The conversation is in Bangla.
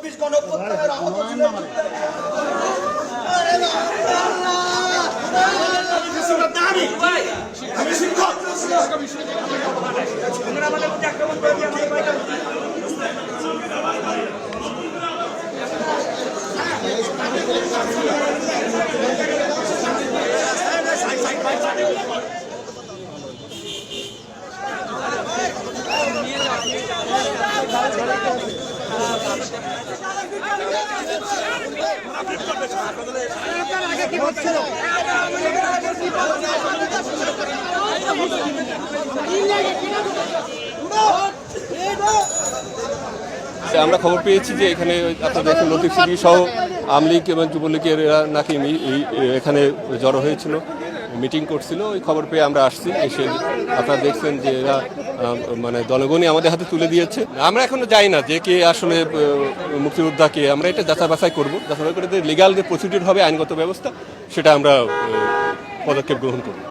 ২৬ গণঅভ্যুত্থানের আহত ছিলেন। আমি শিক্ষক। আমরা খবর পেয়েছি যে এখানে আপনারা দেখেন লতিফ সিদ্দিকী সহ আওয়ামী লীগ এবং যুবলীগের নাকি এখানে জড়ো হয়েছিল, মিটিং করছিল। ওই খবর পেয়ে আমরা আসছি, এসে আপনারা দেখছেন যে এরা মানে দলগণই আমাদের হাতে তুলে দিয়েছে। আমরা এখনো যাই না যে কে আসলে মুক্তিযোদ্ধা কে, আমরা এটা যাচাই বাছাই করবো, যাচাই করে লিগাল যে প্রসিডিউর হবে আইনগত ব্যবস্থা সেটা আমরা পদক্ষেপ গ্রহণ করব।